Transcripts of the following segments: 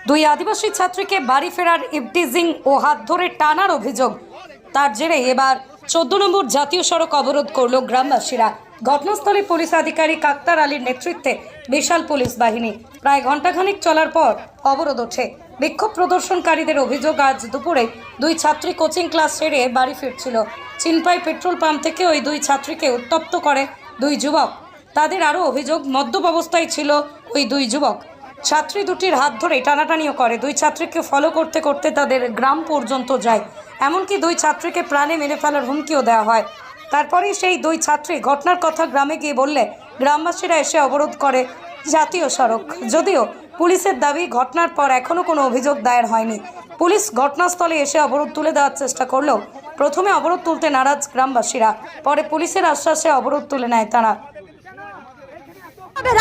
দুই আদিবাসী ছাত্রীকে বাড়ি ফেরার ইভটিজিং ও হাত ধরে টানার অভিযোগ। তার জেরে এবার 14 নম্বর জাতীয় সড়ক অবরোধ করল গ্রামবাসীরা। ঘটনাস্থলে পুলিশ আধিকারিক আক্তার আলীর নেতৃত্বে বিশাল পুলিশ বাহিনী। প্রায় ঘণ্টাখানিক চলার পর অবরোধ ওঠে। বিক্ষোভ প্রদর্শনকারীদের অভিযোগ, আজ দুপুরে দুই ছাত্রী কোচিং ক্লাস সেরে বাড়ি ফিরছিল। চিনপাই পেট্রোল পাম্প থেকে ওই দুই ছাত্রীকে উত্তপ্ত করে দুই যুবক। তাদের আরও অভিযোগ, মদ্যপ অবস্থায় ছিল ওই দুই যুবক। ছাত্রী দুটির হাত ধরে টানাটানিও করে। দুই ছাত্রীকে ফলো করতে করতে তাদের গ্রাম পর্যন্ত যায়। এমনকি দুই ছাত্রীকে প্রাণে মেরে ফেলার হুমকিও দেওয়া হয়। তারপরেই সেই দুই ছাত্রী ঘটনার কথা গ্রামে গিয়ে বললে গ্রামবাসীরা এসে অবরোধ করে জাতীয় সড়ক। যদিও পুলিশের দাবি, ঘটনার পর এখনও কোনো অভিযোগ দায়ের হয়নি। পুলিশ ঘটনাস্থলে এসে অবরোধ তুলে দেওয়ার চেষ্টা করলেও প্রথমে অবরোধ তুলতে নারাজ গ্রামবাসীরা, পরে পুলিশের আশ্বাসে অবরোধ তুলে নেয় তারা।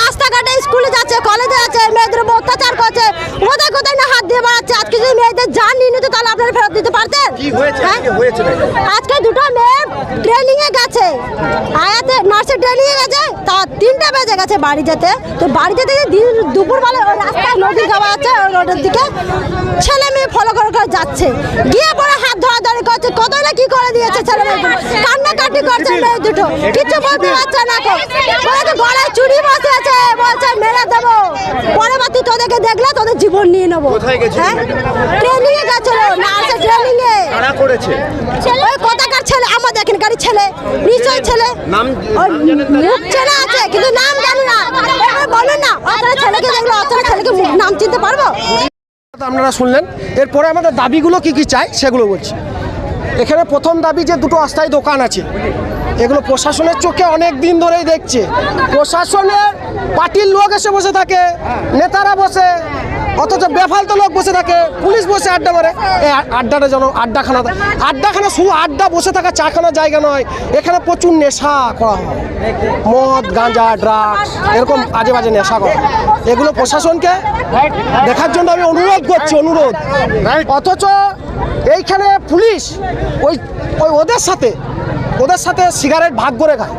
রাস্তাঘাটে স্কুলে যাচ্ছে, কলেজে যাচ্ছে, মেয়েদের উপর অত্যাচার করছে, কোথায় কোথায় না হাত দিয়ে বেড়াচ্ছে। আজকে যদি মেয়েদের জান নিয়ে নিত তাহলে আপনারা ফেরত দিতে পারতেন। আজকে দুটো মেয়ে ট্রেনিং এ গেছে, আয়াতে নার্সের ট্রেনিং এ গেছে, তা 3টা বেজে গেছে বাড়ি যেতে। তো বাড়ি যেতে দুপুরবেলা ওই রাস্তায় নদী যাওয়া আছে, ওই রোডের দিকে ছেলে মেয়ে ফলো করে যাচ্ছে, গিয়ে পরে হাত ধরাধরি করছে, কত না কি করে দিয়েছে ছেলে মেয়ে, কান্নাকাটি করছে মেয়ে দুটো, কিছু বলতে পারছে না। গলায় চুরি বসে আছে, বলছে মেরে দেবো, পরবর্তী তোদেরকে দেখলে তোদের জীবন নিয়ে নেবো। হ্যাঁ, ট্রেনিং এ গেছিল, নার্সের ট্রেনিং এ। ওই কোথাকার ছেলে, আমাদের এখানকার ছেলে, নিশ্চয় ছেলে, মুখ চেনা আছে কিন্তু নাম জানি না। বলুন না, আপনারা ছেলেকে দেখলে আপনারা ছেলেকে নাম চিনতে পারবো? আপনারা শুনলেন। এরপরে আমাদের দাবিগুলো কি কি চাই সেগুলো বলছি। এখানে প্রথম দাবি যে দুটো অস্থায়ী দোকান আছে, এগুলো প্রশাসনের চোখে অনেক দিন ধরেই দেখছে। প্রশাসনের পার্টির লোক এসে বসে থাকে, নেতারা বসে, অথচ বেফালতো লোক বসে থাকে, পুলিশ বসে আড্ডা মারে। এই আড্ডাটা যেন আড্ডাখানা শুধু আড্ডা বসে থাকা চাখানার জায়গা নয়, এখানে প্রচুর নেশা করা হয়, মদ গাঁজা ড্রাগস এরকম আজে বাজে নেশা করা হয়। এগুলো প্রশাসনকে দেখার জন্য আমি অনুরোধ করছি, অনুরোধ। অথচ এইখানে পুলিশ ওই ওদের সাথে সিগারেট ভাগ করে খায়।